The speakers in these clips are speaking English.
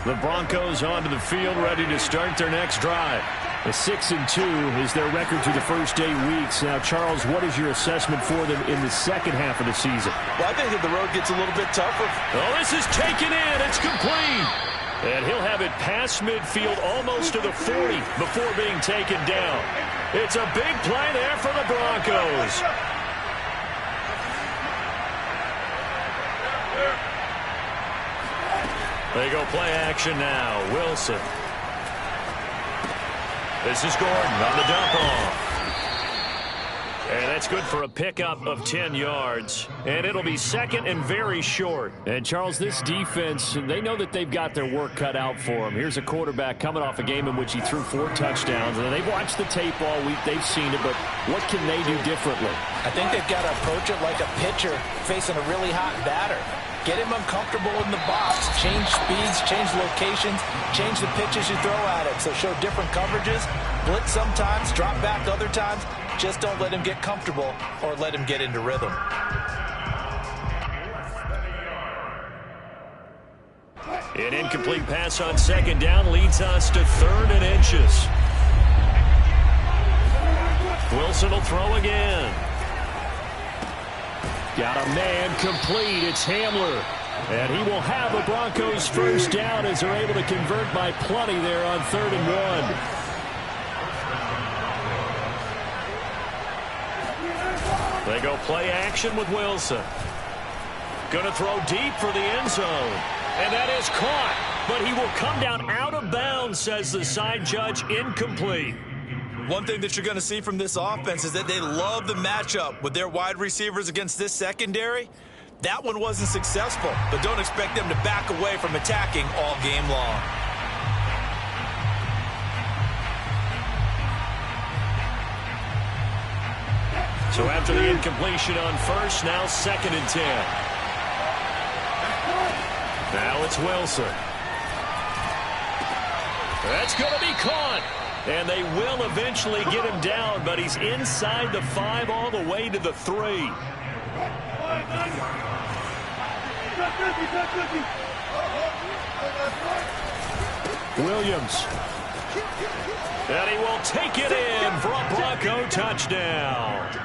The Broncos onto the field, ready to start their next drive. A 6-2 is their record through the first 8 weeks. Now, Charles, what is your assessment for them in the second half of the season? Well, I think that the road gets a little bit tougher. Oh, this is taken in. It's complete. And he'll have it past midfield almost to the 40 before being taken down. It's a big play there for the Broncos. They go play action now. Wilson. This is Gordon on the dump off. And that's good for a pickup of 10 yards. And it'll be second and very short. And, Charles, this defense, they know that they've got their work cut out for them. Here's a quarterback coming off a game in which he threw 4 touchdowns. And they've watched the tape all week. They've seen it. But what can they do differently? I think they've got to approach it like a pitcher facing a really hot batter. Get him uncomfortable in the box. Change speeds, change locations, change the pitches you throw at him. So show different coverages. Blitz sometimes, drop back other times. Just don't let him get comfortable or let him get into rhythm. An incomplete pass on second down leads us to 3rd and inches. Wilson will throw again. Got a man complete. It's Hamler. And he will have the Broncos first down as they're able to convert by plenty there on 3rd and 1. They go play action with Wilson. Going to throw deep for the end zone. And that is caught. But he will come down out of bounds, says the side judge. Incomplete. One thing that you're going to see from this offense is that they love the matchup with their wide receivers against this secondary. That one wasn't successful, but don't expect them to back away from attacking all game long. So after the incompletion on first, now 2nd and 10. Now it's Wilson. That's going to be caught. And they will eventually get him down, but he's inside the 5 all the way to the 3. Williams. And he will take it in for a Bronco touchdown.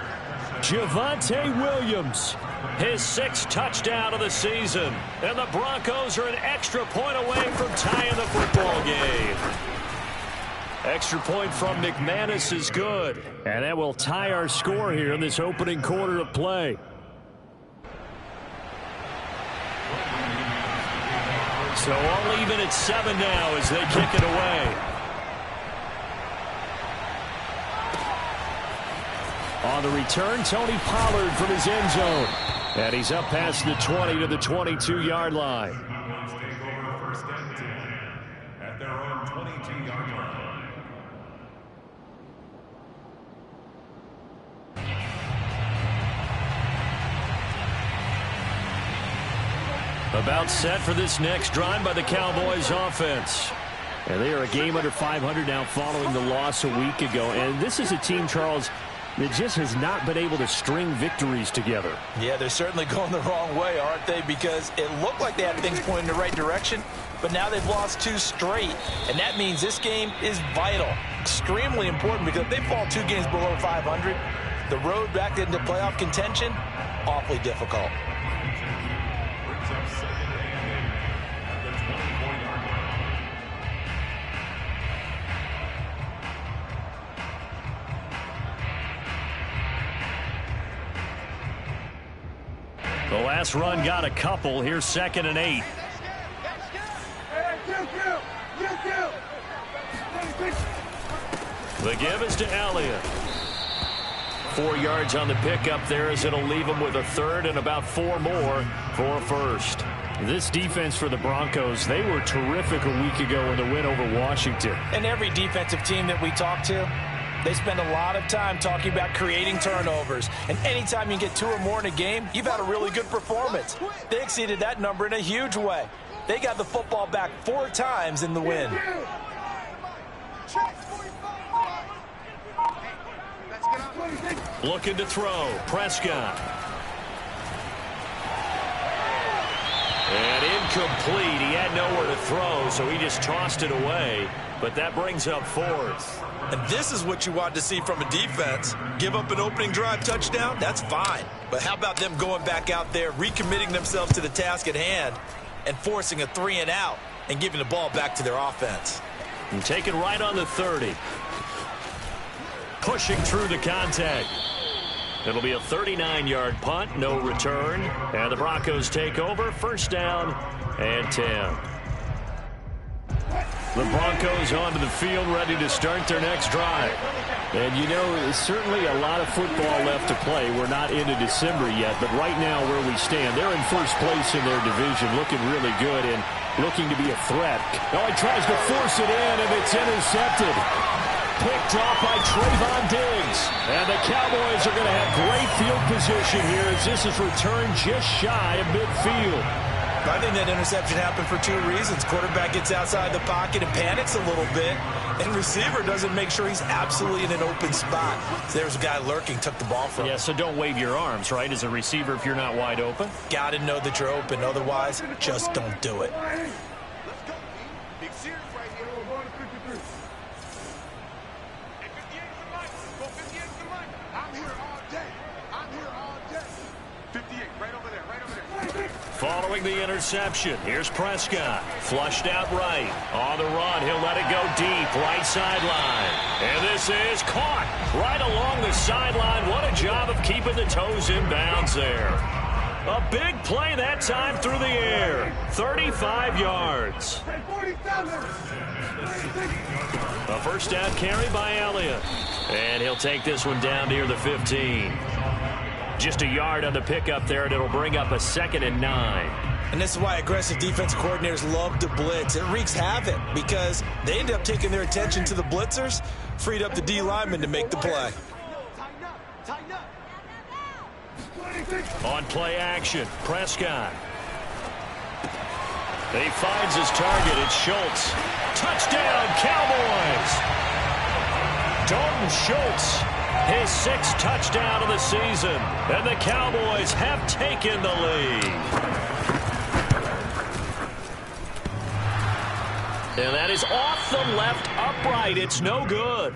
Javonte Williams, his 6th touchdown of the season. And the Broncos are an extra point away from tying the football game. Extra point from McManus is good. And that will tie our score here in this opening quarter of play. So all even at 7 now as they kick it away. On the return, Tony Pollard from his end zone. And he's up past the 20 to the 22-yard line. At their own 22-yard line. About set for this next drive by the Cowboys offense. And they are a game under 500 now following the loss a week ago. And this is a team, Charles, that just has not been able to string victories together. Yeah, they're certainly going the wrong way, aren't they? Because it looked like they had things pointing in the right direction, but now they've lost 2 straight. And that means this game is vital, extremely important, because if they fall 2 games below 500, the road back into playoff contention, awfully difficult. The last run got a couple. Here's 2nd and 8. The give is to Elliott. 4 yards on the pickup there as it'll leave him with a 3rd and about 4 more for a 1st. This defense for the Broncos, they were terrific a week ago in the win over Washington. And every defensive team that we talk to, they spend a lot of time talking about creating turnovers. And anytime you get 2 or more in a game, you've had a really good performance. They exceeded that number in a huge way. They got the football back 4 times in the win. Looking to throw. Prescott. And incomplete. He had nowhere to throw, so he just tossed it away. But that brings up 4th. And this is what you want to see from a defense. Give up an opening drive touchdown, that's fine. But how about them going back out there, recommitting themselves to the task at hand, and forcing a 3-and-out and giving the ball back to their offense. And take it right on the 30. Pushing through the contact. It'll be a 39-yard punt, no return. And the Broncos take over, 1st down and 10. The Broncos onto the field, ready to start their next drive. And, you know, certainly a lot of football left to play. We're not into December yet, but right now where we stand, they're in 1st place in their division, looking really good and looking to be a threat. Oh, he tries to force it in, and it's intercepted. Picked off by Trayvon Diggs. And the Cowboys are going to have great field position here as this is returned just shy of midfield. I think that interception happened for 2 reasons. Quarterback gets outside the pocket and panics a little bit, and receiver doesn't make sure he's absolutely in an open spot. So there's a guy lurking, took the ball from him. Yeah, so don't wave your arms, right, as a receiver if you're not wide open? Got to know that you're open. Otherwise, just don't do it. Following the interception, here's Prescott. Flushed out right. On the run, he'll let it go deep, right sideline. And this is caught right along the sideline. What a job of keeping the toes in bounds there. A big play that time through the air. 35 yards. A 1st down carry by Elliott. And he'll take this one down near the 15. Just a yard on the pickup there, and it'll bring up a 2nd and 9. And this is why aggressive defensive coordinators love to blitz. It wreaks havoc because they end up taking their attention to the blitzers, freed up the D lineman to make the play. On play action, Prescott. He finds his target. It's Schultz. Touchdown, Cowboys! Dalton Schultz, his 6th touchdown of the season. And the Cowboys have taken the lead. And that is off the left upright. It's no good.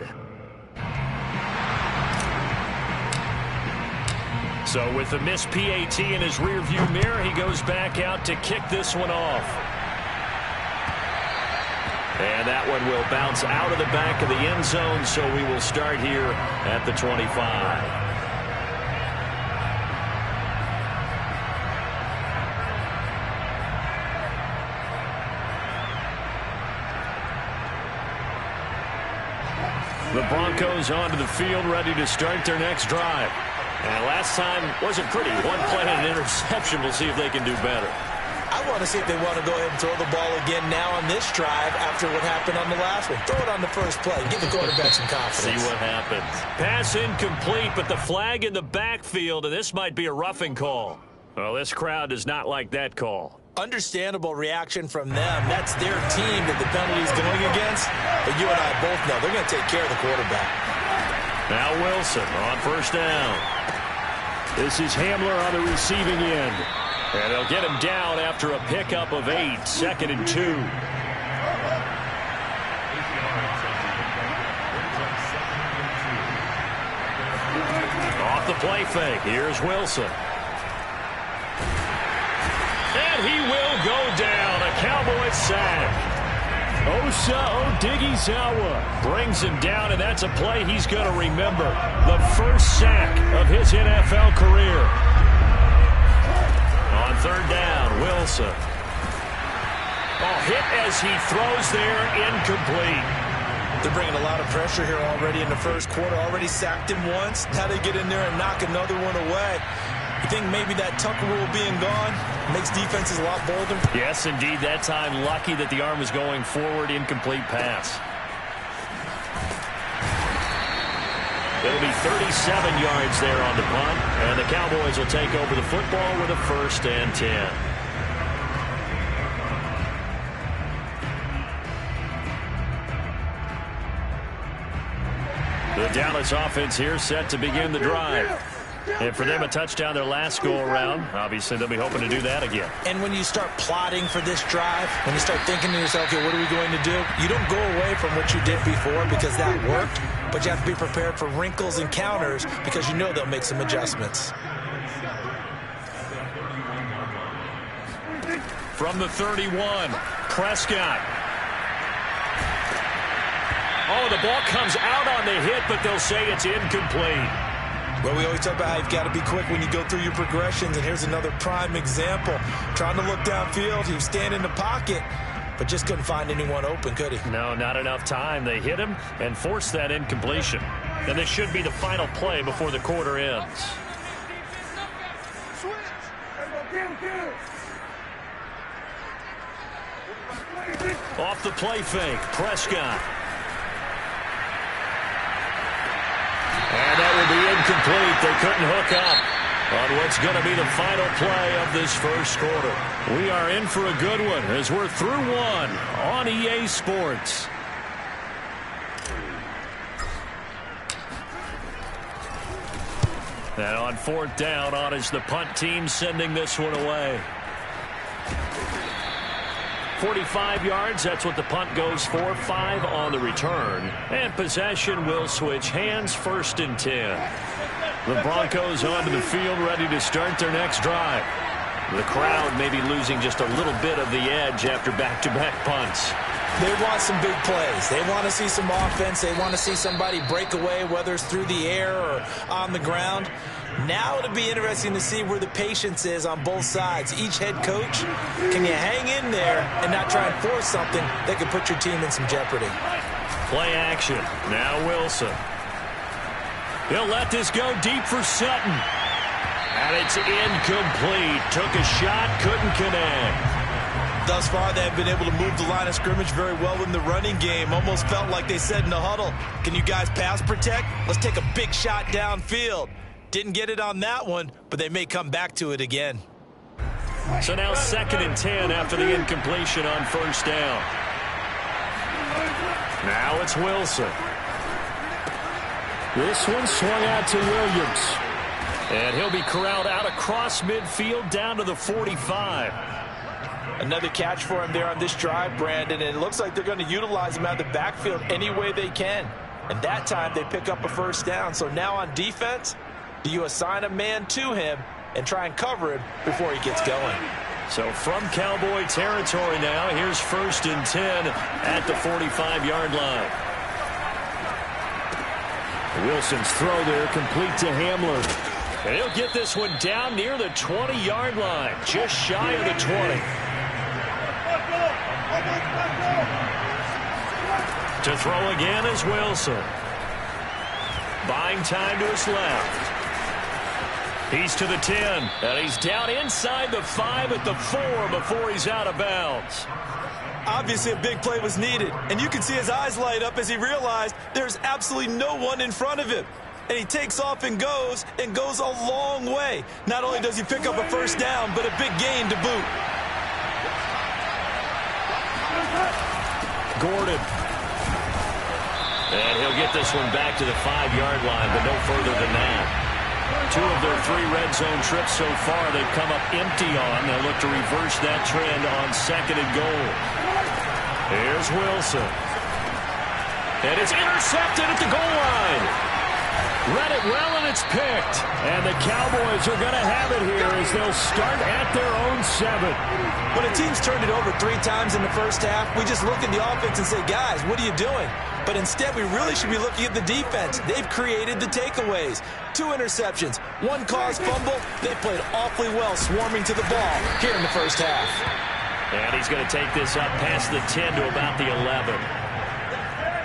So with the missed PAT in his rearview mirror, he goes back out to kick this one off. And that one will bounce out of the back of the end zone, so we will start here at the 25. The Broncos onto the field, ready to start their next drive. And last time wasn't pretty. 1 play and an interception. We'll see if they can do better. I want to see if they want to go ahead and throw the ball again now on this drive after what happened on the last one. Throw it on the first play. Give the quarterback some confidence. See what happens. Pass incomplete, but the flag in the backfield, and this might be a roughing call. Well, this crowd does not like that call. Understandable reaction from them. That's their team that the penalty is going against. But you and I both know they're going to take care of the quarterback. Now Wilson on 1st down. This is Hamler on the receiving end. And they'll get him down after a pickup of 8, 2nd and 2. Off the play fake, here's Wilson. And he will go down, a Cowboys sack. Osa Odighizuwa brings him down, and that's a play he's going to remember. The first sack of his NFL career. On 3rd down, Wilson. Hit as he throws there, incomplete. They're bringing a lot of pressure here already in the first quarter. Already sacked him once. Now they get in there and knock another one away. You think maybe that Tucker rule being gone makes defenses a lot bolder? Yes, indeed. That time, lucky that the arm was going forward, incomplete pass. It'll be 37 yards there on the punt, and the Cowboys will take over the football with a 1st and 10. The Dallas offense here set to begin the drive. And for them, a touchdown their last go-around. Obviously, they'll be hoping to do that again. And when you start plotting for this drive, when you start thinking to yourself, okay, what are we going to do? You don't go away from what you did before because that worked, but you have to be prepared for wrinkles and counters because you know they'll make some adjustments. From the 31, Prescott. Oh, the ball comes out on the hit, but they'll say it's incomplete. Well, we always talk about how you've got to be quick when you go through your progressions, and here's another prime example. Trying to look downfield, he was standing in the pocket, but just couldn't find anyone open, could he? No, not enough time. They hit him and forced that incompletion. And this should be the final play before the quarter ends. Off the play fake, Prescott. And that will be incomplete. They couldn't hook up on what's going to be the final play of this first quarter. We are in for a good one as we're through one on EA Sports. And on fourth down, on is the punt team sending this one away. 45 yards, that's what the punt goes for. 5 on the return. And possession will switch hands, 1st and 10. The Broncos onto the field, ready to start their next drive. The crowd may be losing just a little bit of the edge after back-to-back punts. They want some big plays. They want to see some offense. They want to see somebody break away, whether it's through the air or on the ground. Now it'll be interesting to see where the patience is on both sides. Each head coach, can you hang in there and not try and force something that could put your team in some jeopardy? Play action. Now Wilson. He'll let this go deep for Sutton. And it's incomplete. Took a shot, couldn't connect. Thus far, they have been able to move the line of scrimmage very well in the running game. Almost felt like they said in the huddle, can you guys pass protect? Let's take a big shot downfield. Didn't get it on that one, but they may come back to it again. So now 2nd and 10 after the incompletion on 1st down. Now it's Wilson. This one swung out to Williams. And he'll be corralled out across midfield down to the 45. Another catch for him there on this drive, Brandon, and it looks like they're going to utilize him out of the backfield any way they can. And that time they pick up a 1st down. So now on defense, do you assign a man to him and try and cover him before he gets going? So from Cowboy territory now, here's 1st and 10 at the 45-yard line. Wilson's throw there complete to Hamler. And he'll get this one down near the 20-yard line, just shy of the 20. To throw again is Wilson. Buying time to his left. He's to the 10, and he's down inside the 5 at the 4 before he's out of bounds. Obviously, a big play was needed, and you can see his eyes light up as he realized there's absolutely no one in front of him. And he takes off and goes a long way. Not only does he pick up a 1st down, but a big gain to boot. Gordon. And he'll get this one back to the 5-yard line, but no further than that. 2 of their 3 red zone trips so far they've come up empty on. They'll look to reverse that trend on 2nd and goal. Here's Wilson. And it's intercepted at the goal line. Read it well, and it's picked. And the Cowboys are going to have it here as they'll start at their own 7. When a team's turned it over 3 times in the first half, we just look at the offense and say, guys, what are you doing? But instead, we really should be looking at the defense. They've created the takeaways. 2 interceptions, 1 caused fumble. They played awfully well swarming to the ball here in the first half. And he's going to take this up past the 10 to about the 11.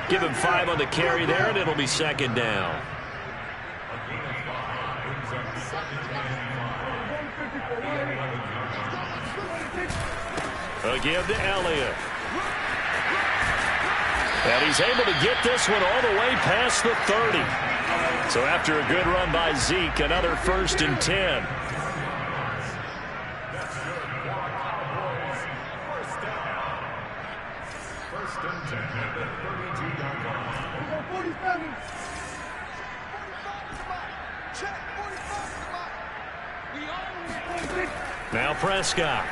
Give him 5 on the carry there, and it'll be 2nd down. A give to Elliott. And he's able to get this one all the way past the 30. So after a good run by Zeke, another 1st and 10. Now Prescott.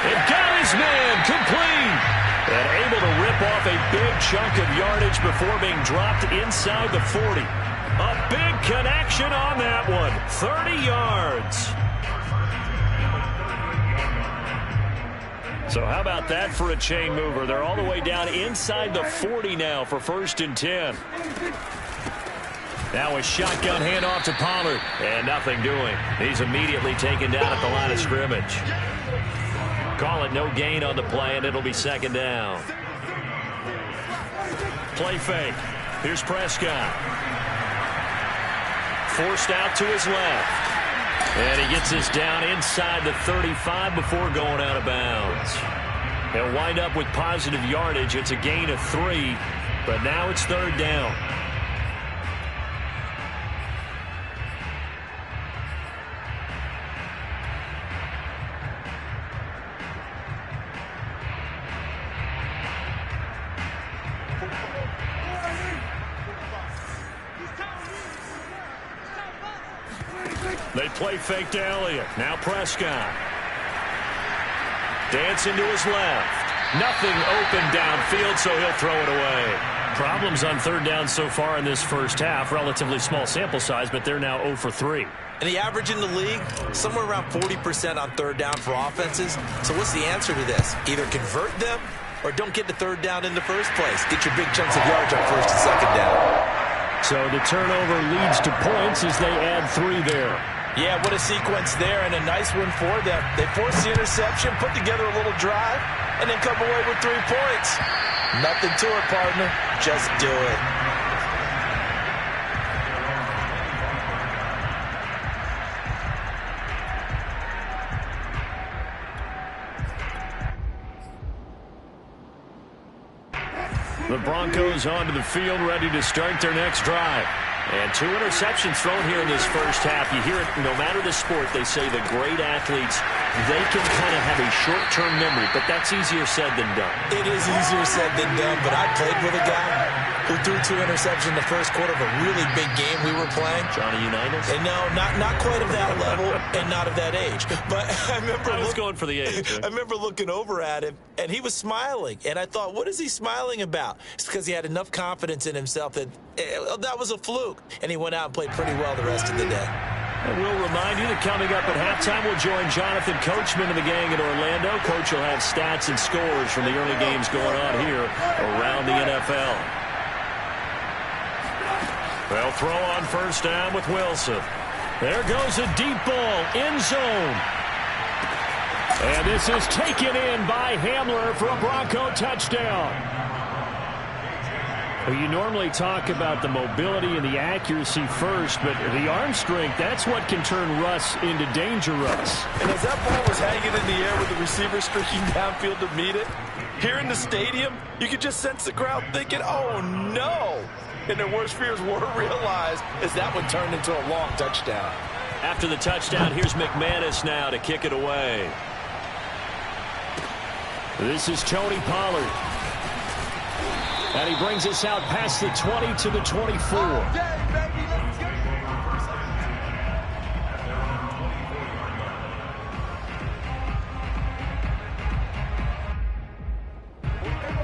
It got his man complete. And able to rip off a big chunk of yardage before being dropped inside the 40. A big connection on that one. 30 yards. So how about that for a chain mover? They're all the way down inside the 40 now for 1st and 10. Now a shotgun handoff to Pollard. And nothing doing. He's immediately taken down at the line of scrimmage. Call it no gain on the play, and it'll be 2nd down. Play fake. Here's Prescott. Forced out to his left. And he gets this down inside the 35 before going out of bounds. He'll wind up with positive yardage. It's a gain of 3, but now it's 3rd down. They play fake to Elliott. Now Prescott. Dancing to his left. Nothing open downfield, so he'll throw it away. Problems on 3rd down so far in this first half. Relatively small sample size, but they're now 0 for 3. And the average in the league, somewhere around 40% on 3rd down for offenses. So what's the answer to this? Either convert them or don't get to 3rd down in the first place. Get your big chunks of yards on 1st and 2nd down. So the turnover leads to points as they add 3 there. Yeah, what a sequence there, and a nice one for them. They force the interception, put together a little drive, and then come away with 3 points. Nothing to it, partner. Just do it. The Broncos onto the field, ready to start their next drive. And 2 interceptions thrown here in this first half. You hear it, no matter the sport, they say the great athletes, they can kind of have a short-term memory, but that's easier said than done. It is easier said than done, but I played with a guy who threw 2 interceptions in the first quarter of a really big game we were playing. Johnny Unitas? And no, not quite of that level and not of that age. But I remember I was going for the age. I remember looking over at him, and he was smiling. And I thought, what is he smiling about? It's because he had enough confidence in himself that that was a fluke. And he went out and played pretty well the rest of the day. And we'll remind you that coming up at halftime, we'll join Jonathan Coachman and the gang in Orlando. Coach will have stats and scores from the early games going on here around the NFL. They'll throw on 1st down with Wilson. There goes a deep ball, end zone. And this is taken in by Hamler for a Bronco touchdown. Well, you normally talk about the mobility and the accuracy first, but the arm strength, that's what can turn Russ into danger Russ. And as that ball was hanging in the air with the receiver streaking downfield to meet it, here in the stadium, you could just sense the crowd thinking, oh, no. And their worst fears were realized as that one turned into a long touchdown. After the touchdown, here's McManus now to kick it away. This is Tony Pollard. And he brings us out past the 20 to the 24.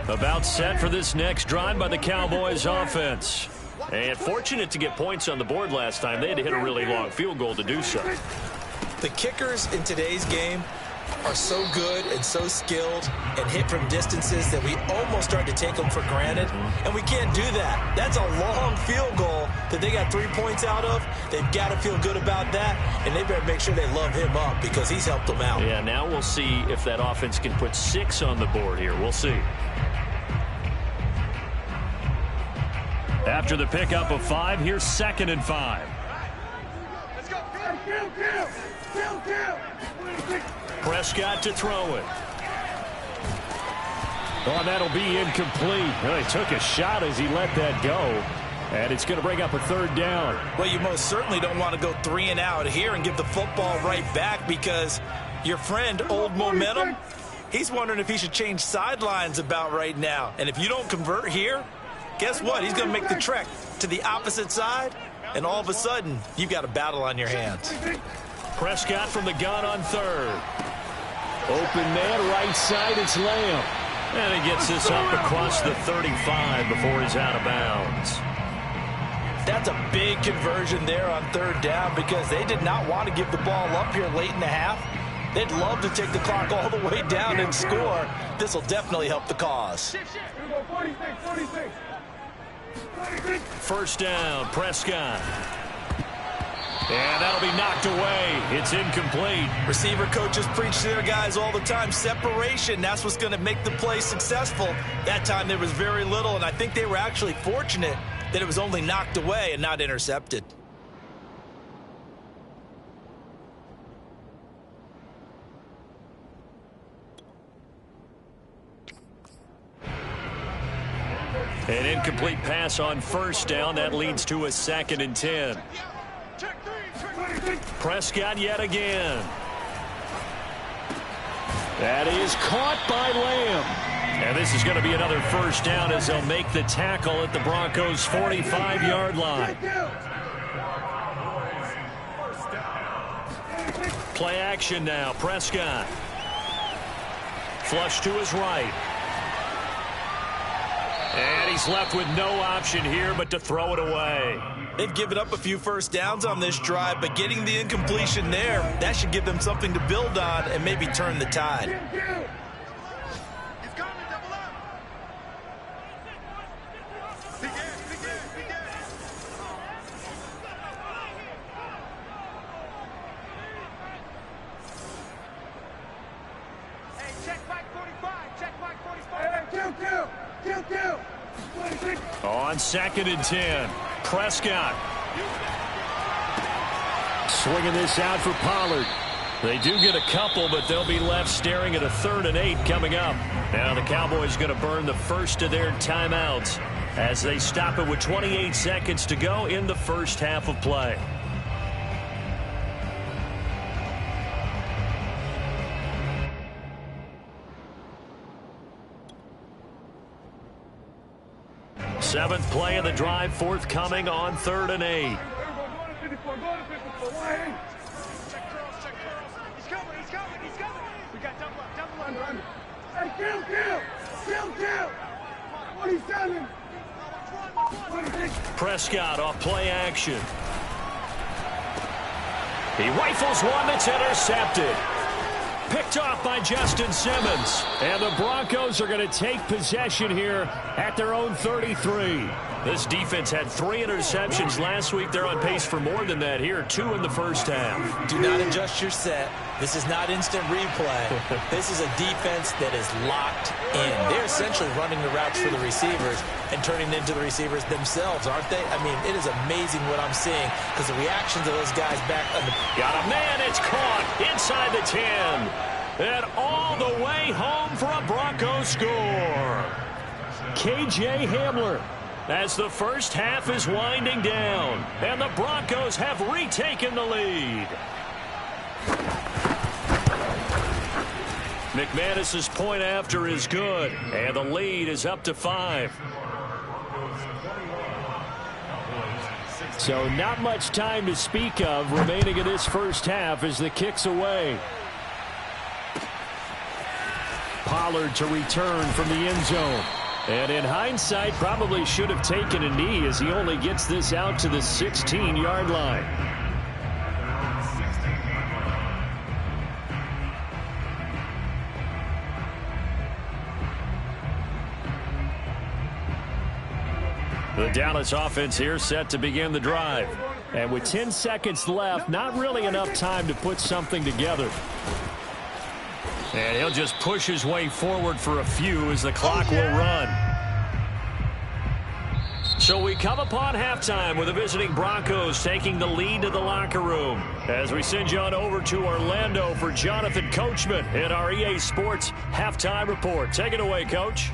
About set for this next drive by the Cowboys offense. And fortunate to get points on the board last time. They had to hit a really long field goal to do so. The kickers in today's game are so good and so skilled and hit from distances that we almost start to take them for granted, and we can't do that. That's a long field goal that they got 3 points out of. They've got to feel good about that, and they better make sure they love him up because he's helped them out. Yeah, now we'll see if that offense can put 6 on the board here. We'll see. After the pickup of 5, here's 2nd and 5. Let's go. Prescott to throw it. Oh, that'll be incomplete. Well, he took a shot as he let that go. And it's going to bring up a 3rd down. Well, you most certainly don't want to go 3 and out here and give the football right back because your friend, Old Momentum, he's wondering if he should change sidelines about right now. And if you don't convert here, guess what? He's going to make the trek to the opposite side and all of a sudden, you've got a battle on your hands. Prescott from the gun on third. Open man, right side, it's Lamb. And he gets this up across the 35 before he's out of bounds. That's a big conversion there on third down because they did not want to give the ball up here late in the half. They'd love to take the clock all the way down and score. This will definitely help the cause. First down, Prescott. And that'll be knocked away. It's incomplete. Receiver coaches preach to their guys all the time. Separation, that's what's going to make the play successful. That time there was very little, and I think they were actually fortunate that it was only knocked away and not intercepted. An incomplete pass on first down. That leads to a 2nd and 10. Prescott yet again. That is caught by Lamb. And this is going to be another first down as they'll make the tackle at the Broncos' 45-yard line. Play action now. Prescott. Flush to his right. And he's left with no option here but to throw it away. They've given up a few first downs on this drive, but getting the incompletion there, that should give them something to build on and maybe turn the tide. On 2nd and 10, Prescott. Swinging this out for Pollard. They do get a couple, but they'll be left staring at a 3rd and 8 coming up. Now the Cowboys going to burn the first of their timeouts as they stop it with 28 seconds to go in the first half of play. Seventh play of the drive forthcoming on 3rd and 8. He's coming. We got double up. Hey, kill. 27. Prescott off play action. He rifles one that's intercepted. Picked off by Justin Simmons. And the Broncos are going to take possession here at their own 33. This defense had 3 interceptions last week. They're on pace for more than that here. 2 in the first half. Do not adjust your set. This is not instant replay. This is a defense that is locked in. They're essentially running the routes for the receivers and turning into the receivers themselves, aren't they? I mean, it is amazing what I'm seeing because the reactions of those guys back on the... Got a man. It's caught inside the 10. And all the way home for a Broncos score. KJ Hamler. As the first half is winding down, and the Broncos have retaken the lead. McManus's point after is good, and the lead is up to 5. So not much time to speak of remaining in this first half as the kick's away. Pollard to return from the end zone. And in hindsight, probably should have taken a knee as he only gets this out to the 16-yard line. The Dallas offense here set to begin the drive. And with 10 seconds left, not really enough time to put something together. And he'll just push his way forward for a few as the clock will run. So we come upon halftime with the visiting Broncos taking the lead to the locker room. As we send you on over to Orlando for Jonathan Coachman in our EA Sports Halftime Report. Take it away, Coach.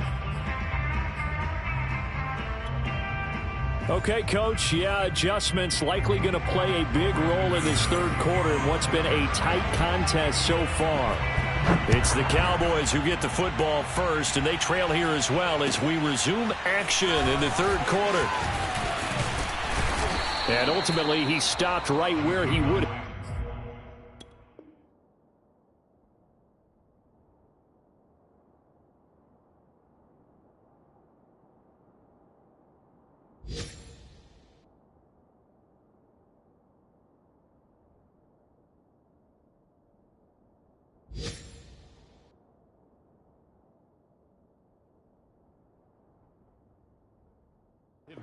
Okay, Coach. Yeah, adjustments likely going to play a big role in this third quarter in what's been a tight contest so far. It's the Cowboys who get the football first, and they trail here as well as we resume action in the third quarter. And ultimately, he stopped right where he would.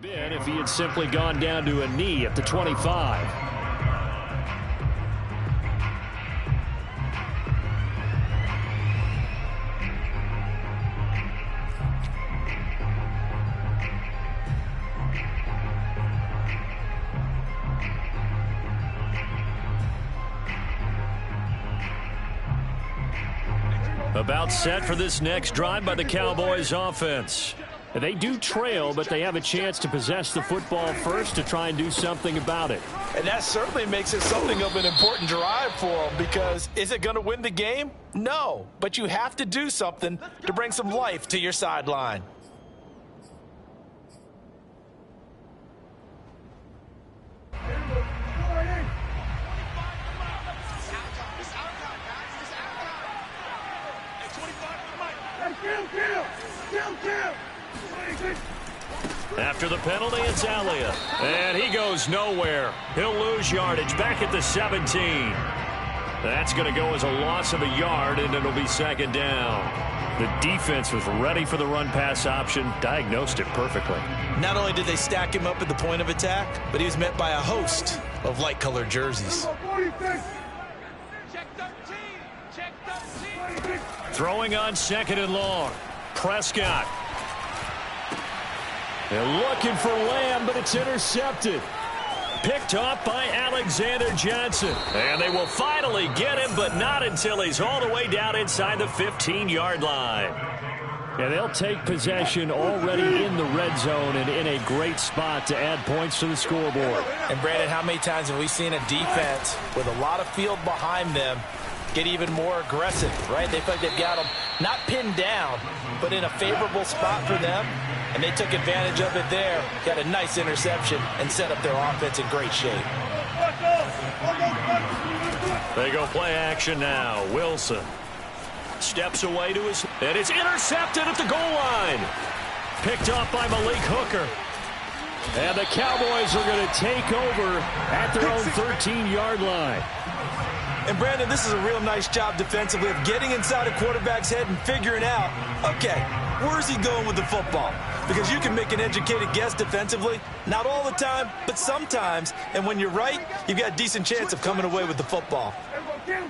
Been if he had simply gone down to a knee at the 25. About set for this next drive by the Cowboys offense. They do trail, but they have a chance to possess the football first to try and do something about it. And that certainly makes it something of an important drive for them, because is it going to win the game? No, but you have to do something to bring some life to your sideline. After the penalty, it's Elliott. And he goes nowhere. He'll lose yardage back at the 17. That's going to go as a loss of a yard, and it'll be second down. The defense was ready for the run-pass option, diagnosed it perfectly. Not only did they stack him up at the point of attack, but he was met by a host of light-colored jerseys. Throwing on second and long. Prescott. They're looking for Lamb, but it's intercepted. Picked off by Alexander Johnson. And they will finally get him, but not until he's all the way down inside the 15-yard line. And they'll take possession already in the red zone and in a great spot to add points to the scoreboard. And, Brandon, how many times have we seen a defense with a lot of field behind them get even more aggressive, right? They feel like they've got them not pinned down, but in a favorable spot for them. And they took advantage of it there, got a nice interception, and set up their offense in great shape. They go play action now. Wilson steps away to his, and it's intercepted at the goal line. Picked off by Malik Hooker. And the Cowboys are going to take over at their own 13-yard line. And, Brandon, this is a real nice job defensively of getting inside a quarterback's head and figuring out, okay, where's he going with the football? Because you can make an educated guess defensively, not all the time, but sometimes. And when you're right, you've got a decent chance of coming away with the football. Go, get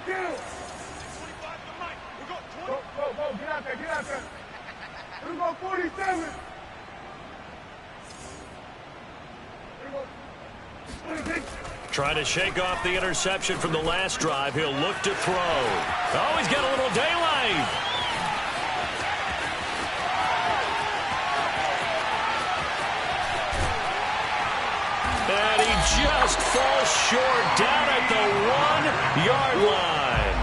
out there, get out there. Here we go, 47. Here we go, 26. Trying to shake off the interception from the last drive. He'll look to throw. Oh, he's got a little daylight. And he just falls short down at the 1-yard line.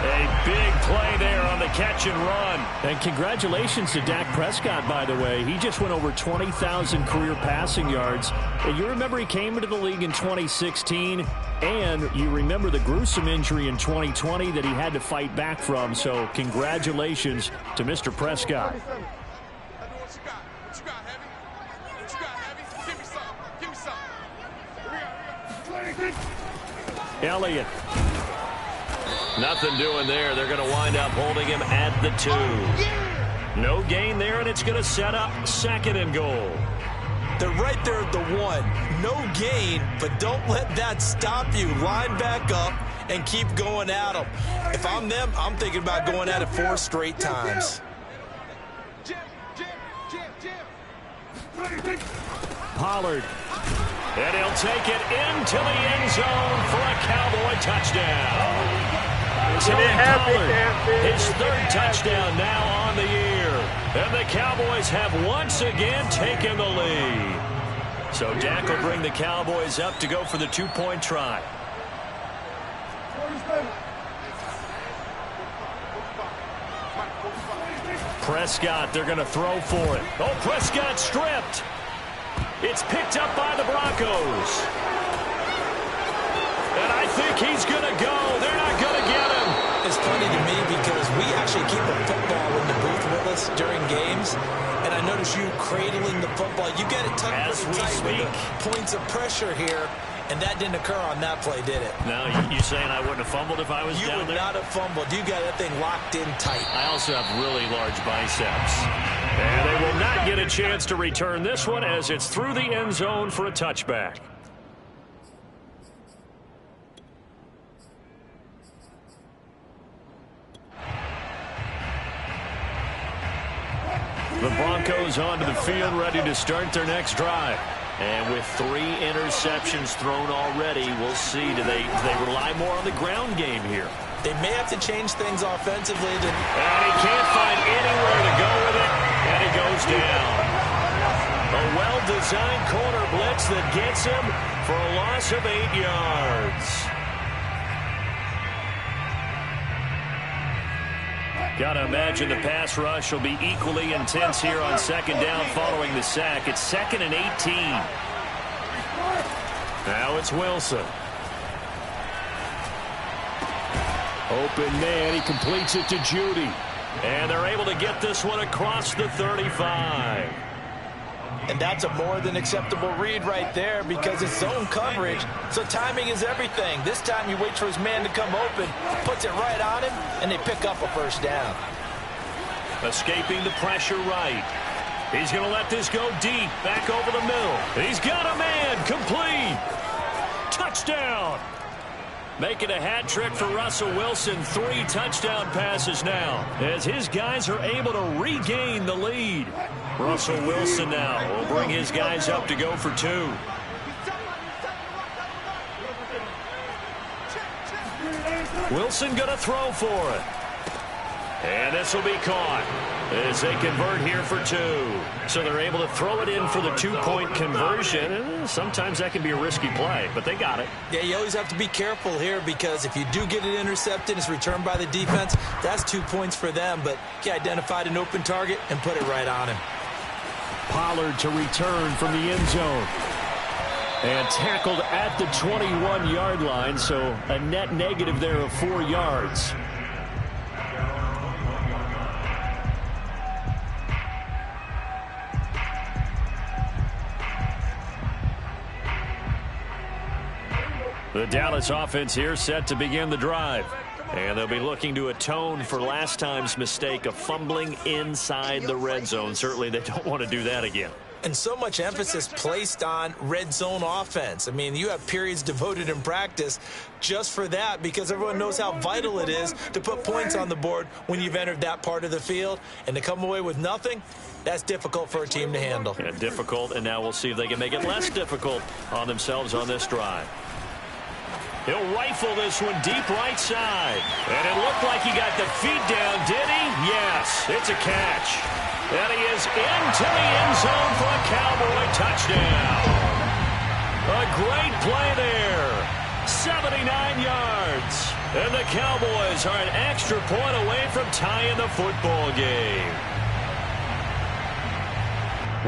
A big play there on the catch and run. And congratulations to Dak Prescott, by the way. He just went over 20,000 career passing yards. And you remember he came into the league in 2016, and you remember the gruesome injury in 2020 that he had to fight back from. So congratulations to Mr. Prescott. Elliott. Nothing doing there. They're going to wind up holding him at the 2. No gain there, and it's going to set up second and goal. They're right there at the 1. No gain, but don't let that stop you. Line back up and keep going at them. If I'm them, I'm thinking about going at it 4 straight times. Pollard. And he'll take it into the end zone for a Cowboy touchdown. Pollard, his 3rd touchdown now on the year. And the Cowboys have once again taken the lead. So Dak will bring the Cowboys up to go for the 2-point try. Prescott, they're going to throw for it. Oh, Prescott stripped. It's picked up by the Broncos. think he's going to go. They're not going to get him. It's funny to me because we actually keep a football in the booth with us during games, and I notice you cradling the football. You get it tucked as we tight speak. With the points of pressure here, and that didn't occur on that play, did it? No, you saying I wouldn't have fumbled if I was You down would there? not have fumbled. You got that thing locked in tight. I also have really large biceps. And they will not get a chance to return this one as it's through the end zone for a touchback. The Broncos onto the field, ready to start their next drive. And with 3 interceptions thrown already, we'll see. Do they rely more on the ground game here? They may have to change things offensively. And he can't find anywhere to go with it, and he goes down. A well-designed corner blitz that gets him for a loss of 8 yards. Got to imagine the pass rush will be equally intense here on second down following the sack. It's 2nd and 18. Now it's Wilson. Open man, he completes it to Judy. And they're able to get this one across the 35. And that's a more than acceptable read right there because it's zone coverage, so timing is everything. This time you wait for his man to come open, puts it right on him, and they pick up a first down. Escaping the pressure right. He's going to let this go deep, back over the middle. He's got a man, complete. Touchdown. Making a hat trick for Russell Wilson. 3 touchdown passes now as his guys are able to regain the lead. Russell Wilson now will bring his guys up to go for 2. Wilson going to throw for it. And this will be caught as they convert here for 2. So they're able to throw it in for the 2-point conversion. And sometimes that can be a risky play, but they got it. Yeah, you always have to be careful here because if you do get it intercepted, it's returned by the defense, that's 2 points for them. But he identified an open target and put it right on him. Pollard to return from the end zone. And tackled at the 21-yard line, so a net negative there of 4 yards. The Dallas offense here set to begin the drive. And they'll be looking to atone for last time's mistake of fumbling inside the red zone. Certainly they don't want to do that again. And so much emphasis placed on red zone offense. I mean, you have periods devoted in practice just for that because everyone knows how vital it is to put points on the board when you've entered that part of the field. And to come away with nothing, that's difficult for a team to handle. Yeah, difficult, and now we'll see if they can make it less difficult on themselves on this drive. He'll rifle this one deep right side. And it looked like he got the feet down, did he? Yes, it's a catch. And he is into the end zone for a Cowboy touchdown. A great play there. 79 yards. And the Cowboys are an extra point away from tying the football game.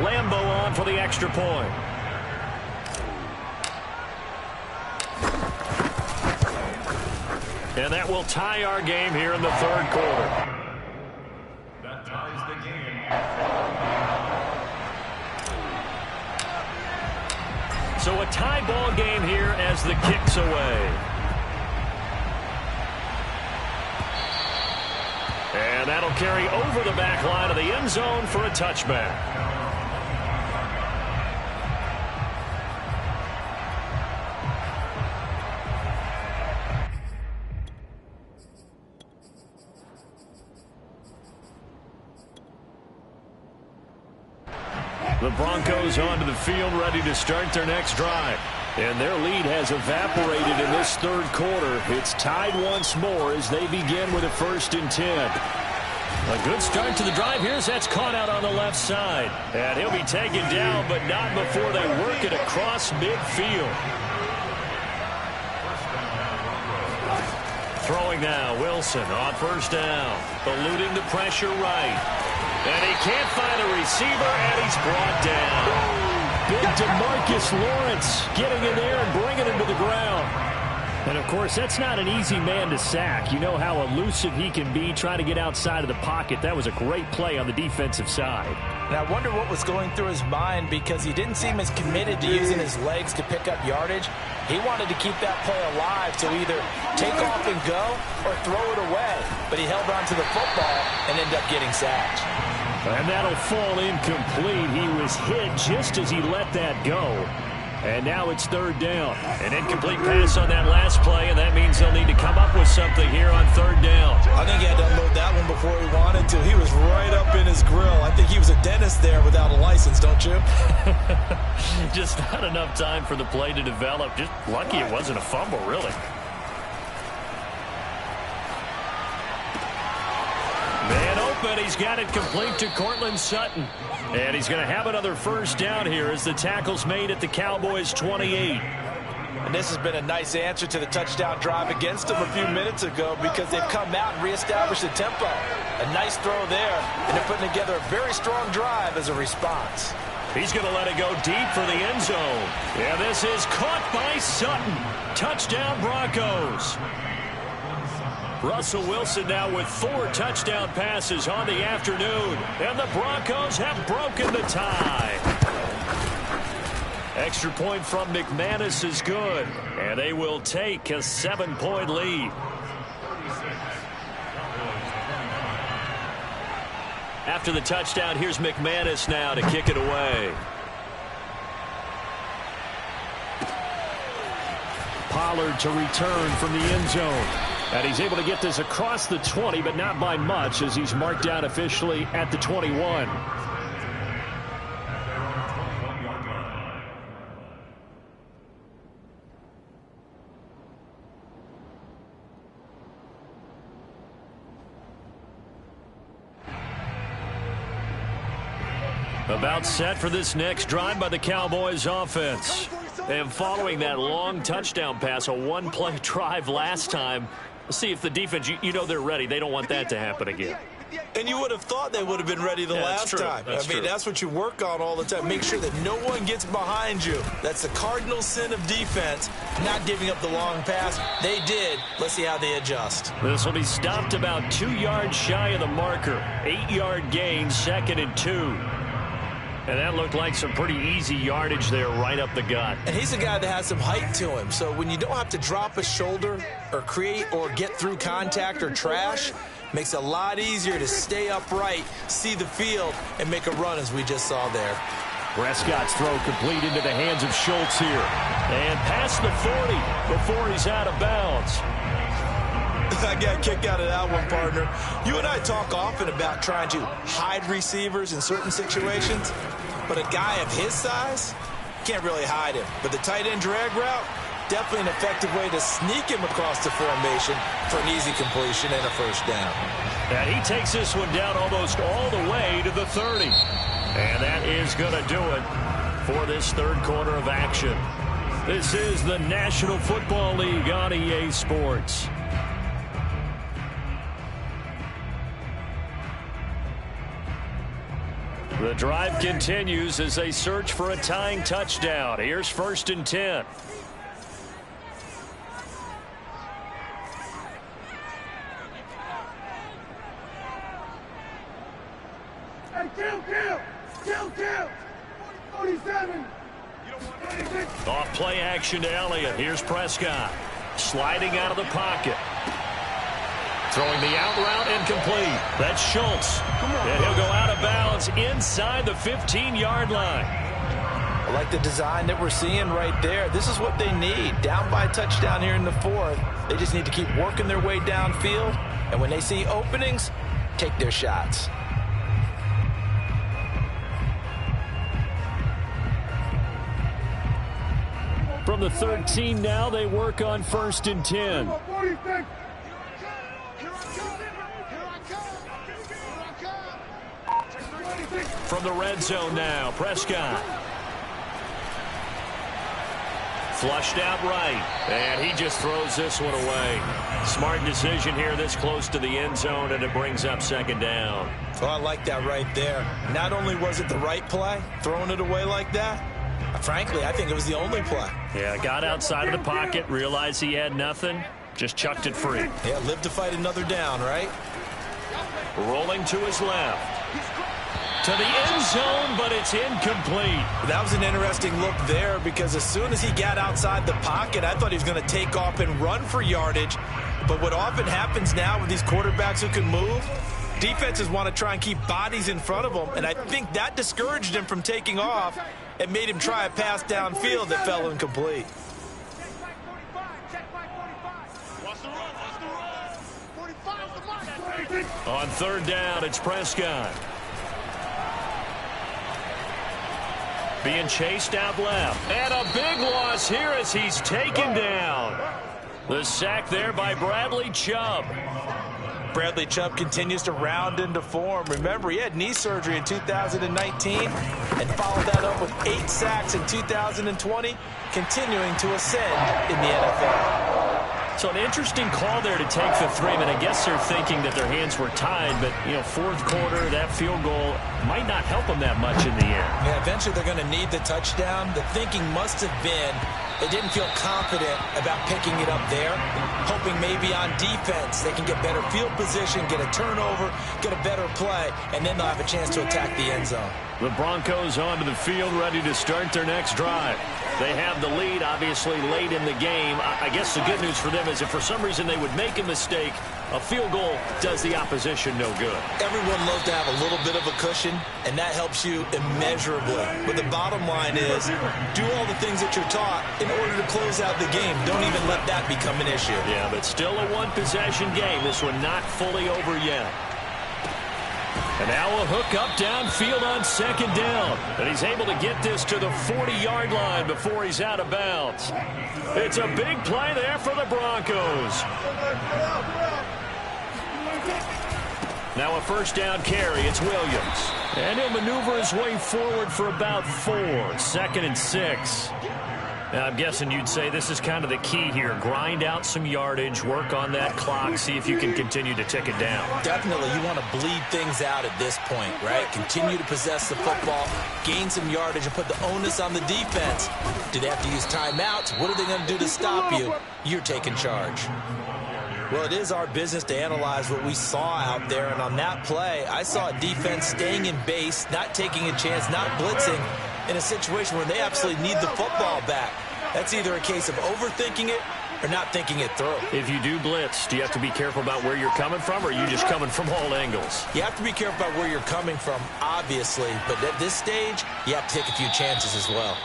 Lambeau on for the extra point. And that will tie our game here in the third quarter. That ties the game. So a tie ball game here as the kick's away. And that'll carry over the back line of the end zone for a touchback. The Broncos onto the field, ready to start their next drive. And their lead has evaporated in this third quarter. It's tied once more as they begin with a 1st and 10. A good start to the drive here as that's caught out on the left side. And he'll be taken down, but not before they work it across midfield. Throwing now, Wilson on 1st down. Eluding the pressure right. And he can't find a receiver, and he's brought down. Big DeMarcus Lawrence getting in there and bringing him to the ground. And, of course, that's not an easy man to sack. You know how elusive he can be trying to get outside of the pocket. That was a great play on the defensive side. And I wonder what was going through his mind, because he didn't seem as committed to using his legs to pick up yardage. He wanted to keep that play alive to either take off and go or throw it away. But he held on to the football and ended up getting sacked. And that'll fall incomplete. He was hit just as he let that go. And now it's third down. An incomplete pass on that last play, and that means they'll need to come up with something here on third down. I think he had to unload that one before he wanted to. He was right up in his grill. I think he was a dentist there without a license, don't you? Just not enough time for the play to develop. Just lucky it wasn't a fumble, really. Man open. He's got it complete to Cortland Sutton. And he's going to have another first down here as the tackle's made at the Cowboys' 28. And this has been a nice answer to the touchdown drive against them a few minutes ago, because they've come out and reestablished the tempo. A nice throw there, and they're putting together a very strong drive as a response. He's going to let it go deep for the end zone. Yeah, this is caught by Sutton. Touchdown, Broncos. Russell Wilson now with 4 touchdown passes on the afternoon. And the Broncos have broken the tie. Extra point from McManus is good. And they will take a 7-point lead. After the touchdown, here's McManus now to kick it away. Pollard to return from the end zone. And he's able to get this across the 20, but not by much, as he's marked down officially at the 21. About set for this next drive by the Cowboys offense. And following that long touchdown pass, a one-play drive last time, let's see if the defense, you know they're ready. They don't want that to happen again. And you would have thought they would have been ready the last time. I mean, that's what you work on all the time. Make sure that no one gets behind you. That's the cardinal sin of defense, not giving up the long pass. They did. Let's see how they adjust. This will be stopped about 2 yards shy of the marker. 8-yard gain, 2nd and 2. And that looked like some pretty easy yardage there right up the gut. And he's a guy that has some height to him. So when you don't have to drop a shoulder or create or get through contact or trash, makes it a lot easier to stay upright, see the field, and make a run as we just saw there. Prescott's throw complete into the hands of Schultz here. And past the 40 before he's out of bounds. I got a kick out of that one, partner. You and I talk often about trying to hide receivers in certain situations, but a guy of his size can't really hide him. But the tight end drag route, definitely an effective way to sneak him across the formation for an easy completion and a first down. And he takes this one down almost all the way to the 30. And that is going to do it for this third quarter of action. This is the National Football League on EA Sports. The drive continues as they search for a tying touchdown. Here's 1st and 10. Hey, kill! 47! Off play action to Elliott. Here's Prescott. Sliding out of the pocket. Throwing the out route incomplete. That's Schultz. And he'll go out of bounds inside the 15-yard line. I like the design that we're seeing right there. This is what they need. Down by a touchdown here in the 4th. They just need to keep working their way downfield. And when they see openings, take their shots. From the 13 now, they work on 1st and 10. From the red zone now, Prescott. Flushed out right, and he just throws this one away. Smart decision here this close to the end zone, and it brings up 2nd down. Oh, I like that right there. Not only was it the right play, throwing it away like that, Frankly, I think it was the only play. Yeah, got outside of the pocket, realized he had nothing, just chucked it free. Yeah, live to fight another down, right? Rolling to his left. To the end zone, but it's incomplete. That was an interesting look there because as soon as he got outside the pocket, I thought he was going to take off and run for yardage. But what often happens now with these quarterbacks who can move, defenses want to try and keep bodies in front of them, and I think that discouraged him from taking off and made him try a pass downfield that fell incomplete. On third down, it's Prescott. Being chased out left. And a big loss here as he's taken down. The sack there by Bradley Chubb. Bradley Chubb continues to round into form. Remember, he had knee surgery in 2019 and followed that up with 8 sacks in 2020, continuing to ascend in the NFL. So an interesting call there to take the 3. I guess they're thinking that their hands were tied, but, you know, fourth quarter, that field goal might not help them that much in the end. Yeah, eventually they're going to need the touchdown. The thinking must have been they didn't feel confident about picking it up there, hoping maybe on defense they can get better field position, get a turnover, get a better play, and then they'll have a chance to attack the end zone. The Broncos onto the field, ready to start their next drive. They have the lead, obviously, late in the game. I guess the good news for them is if for some reason they would make a mistake, a field goal does the opposition no good. Everyone loves to have a little bit of a cushion, and that helps you immeasurably. But the bottom line is, do all the things that you're taught in order to close out the game. Don't even let that become an issue. Yeah, but still a one-possession game. This one not fully over yet. And now a hook up downfield on second down. And he's able to get this to the 40-yard line before he's out of bounds. It's a big play there for the Broncos. Now a first down carry. It's Williams. And he'll maneuver his way forward for about 4. 2nd and 6. Now, I'm guessing you'd say this is kind of the key here. Grind out some yardage, work on that clock, see if you can continue to tick it down. Definitely. You want to bleed things out at this point, right? Continue to possess the football, gain some yardage, and put the onus on the defense. Do they have to use timeouts? What are they going to do to stop you? You're taking charge. Well, it is our business to analyze what we saw out there, and on that play, I saw a defense staying in base, not taking a chance, not blitzing, in a situation where they absolutely need the football back. That's either a case of overthinking it or not thinking it through. If you do blitz, do you have to be careful about where you're coming from, or are you just coming from all angles? You have to be careful about where you're coming from, obviously, but at this stage, you have to take a few chances as well.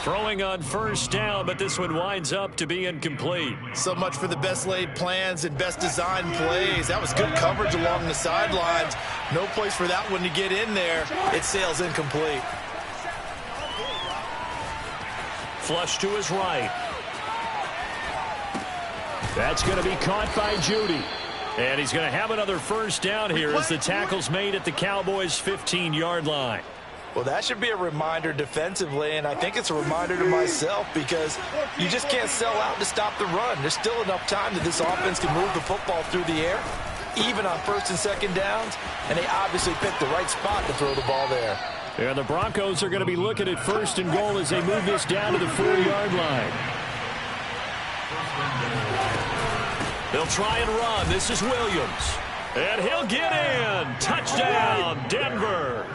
Throwing on first down, but this one winds up to be incomplete. So much for the best laid plans and best designed plays. That was good coverage along the sidelines. No place for that one to get in there. It sails incomplete. Flush to his right. That's going to be caught by Judy. And he's going to have another first down here as the tackle's made at the Cowboys' 15-yard line. Well, that should be a reminder defensively, and I think it's a reminder to myself because you just can't sell out to stop the run. There's still enough time that this offense can move the football through the air, even on first and second downs, and they obviously picked the right spot to throw the ball there. And the Broncos are going to be looking at first and goal as they move this down to the 4-yard line. They'll try and run. This is Williams. And he'll get in. Touchdown, Denver.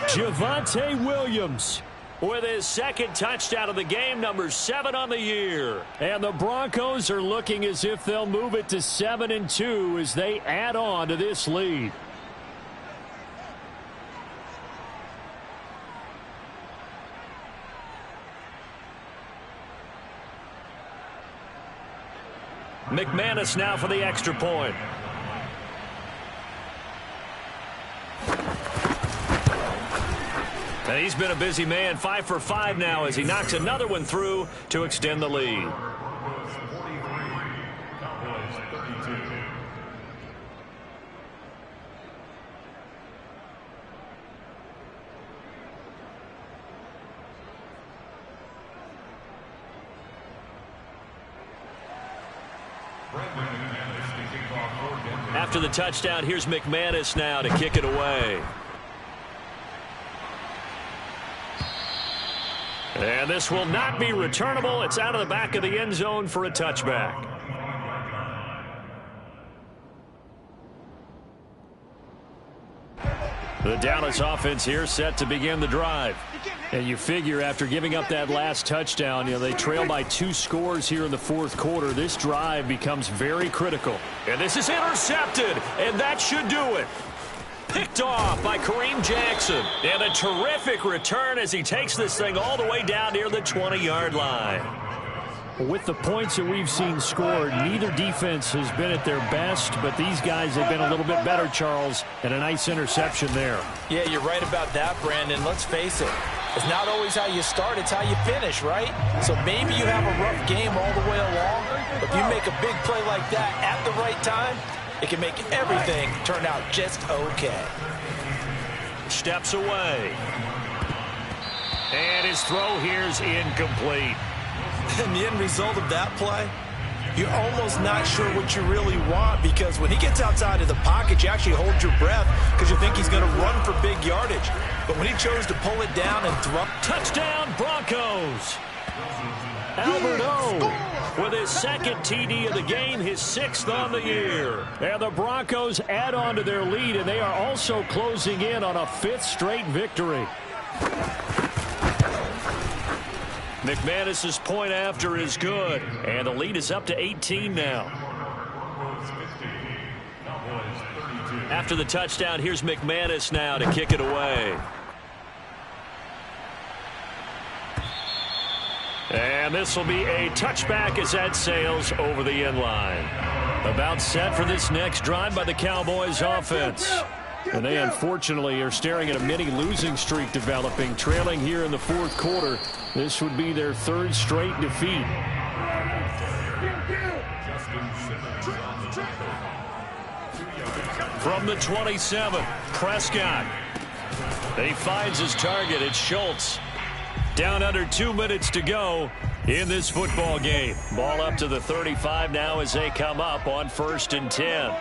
Javonte Williams with his second touchdown of the game, number 7 on the year. And the Broncos are looking as if they'll move it to 7-2 as they add on to this lead. McManus now for the extra point. And he's been a busy man, 5 for 5 now as he knocks another one through to extend the lead. Cowboys 32. After the touchdown, here's McManus now to kick it away. And this will not be returnable. It's out of the back of the end zone for a touchback. The Dallas offense here set to begin the drive. And you figure after giving up that last touchdown, they trail by 2 scores here in the fourth quarter. This drive becomes very critical. And this is intercepted, and that should do it. Picked off by Kareem Jackson. And a terrific return as he takes this thing all the way down near the 20-yard line. With the points that we've seen scored, neither defense has been at their best, but these guys have been a little bit better, Charles, and a nice interception there. Yeah, you're right about that, Brandon. Let's face it. It's not always how you start, it's how you finish, right? So maybe you have a rough game all the way along, but if you make a big play like that at the right time, it can make everything turn out just okay. Steps away. And his throw here's incomplete. And the end result of that play, you're almost not sure what you really want, because when he gets outside of the pocket, you actually hold your breath because you think he's going to run for big yardage. But when he chose to pull it down and throw. Touchdown, Broncos. Albert O with his second TD of the game, his 6th on the year. And the Broncos add on to their lead, and they are also closing in on a 5th straight victory. McManus's point after is good, and the lead is up to 18 now. After the touchdown, here's McManus now to kick it away. And this will be a touchback as that sails over the end line. About set for this next drive by the Cowboys offense. And they unfortunately are staring at a mini losing streak developing, trailing here in the fourth quarter. This would be their 3rd straight defeat. From the 27, Prescott. He finds his target. It's Schultz. Down under 2 minutes to go in this football game. Ball up to the 35 now as they come up on 1st and 10.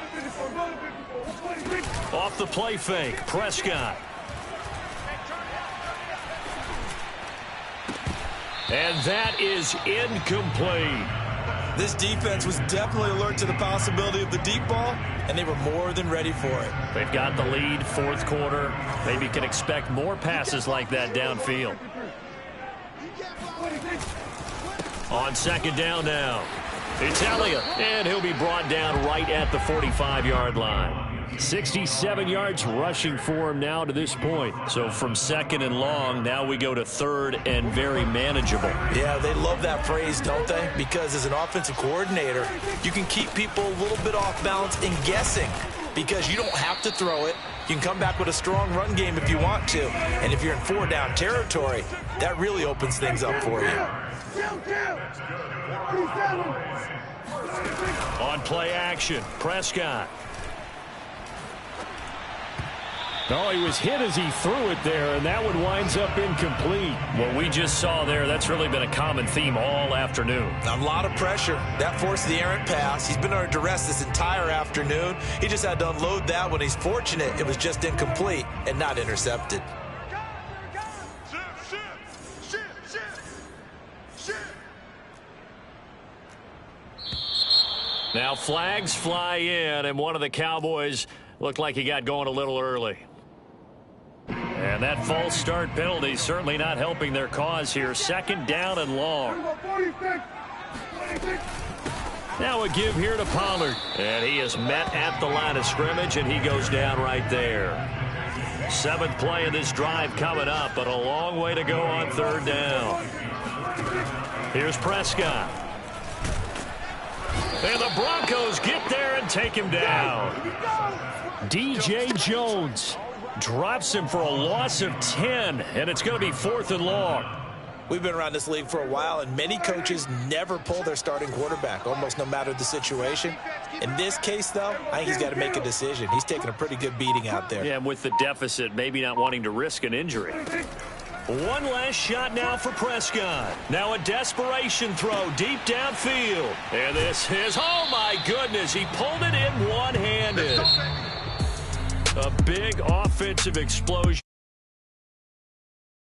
Off the play fake, Prescott. And that is incomplete. This defense was definitely alert to the possibility of the deep ball, and they were more than ready for it. They've got the lead, fourth quarter. Maybe can expect more passes like that downfield. On 2nd down now, it's Elliott, and he'll be brought down right at the 45-yard line. 67 yards rushing for him now to this point. So from 2nd and long, now we go to 3rd and very manageable. Yeah, they love that phrase, don't they? Because as an offensive coordinator, you can keep people a little bit off balance and guessing, because you don't have to throw it. You can come back with a strong run game if you want to. And if you're in 4-down territory, that really opens things up for you. On play action, Prescott. No, he was hit as he threw it there, and that one winds up incomplete. What we just saw there, that's really been a common theme all afternoon. A lot of pressure. That forced the errant pass. He's been under duress this entire afternoon. He just had to unload that when he's fortunate it was just incomplete and not intercepted. Now flags fly in, and one of the Cowboys looked like he got going a little early. And that false start penalty certainly not helping their cause here. 2nd down and long. Now a give here to Pollard. And he is met at the line of scrimmage, and he goes down right there. 7th play of this drive coming up, but a long way to go on 3rd down. Here's Prescott. And the Broncos get there and take him down. DJ Jones drops him for a loss of 10, and it's going to be 4th and long. We've been around this league for a while, and many coaches never pull their starting quarterback, almost no matter the situation. In this case, though, I think he's got to make a decision. He's taking a pretty good beating out there. Yeah, with the deficit, maybe not wanting to risk an injury. One last shot now for Prescott. Now a desperation throw deep downfield. And this is, oh my goodness, he pulled it in one-handed. A big offensive explosion.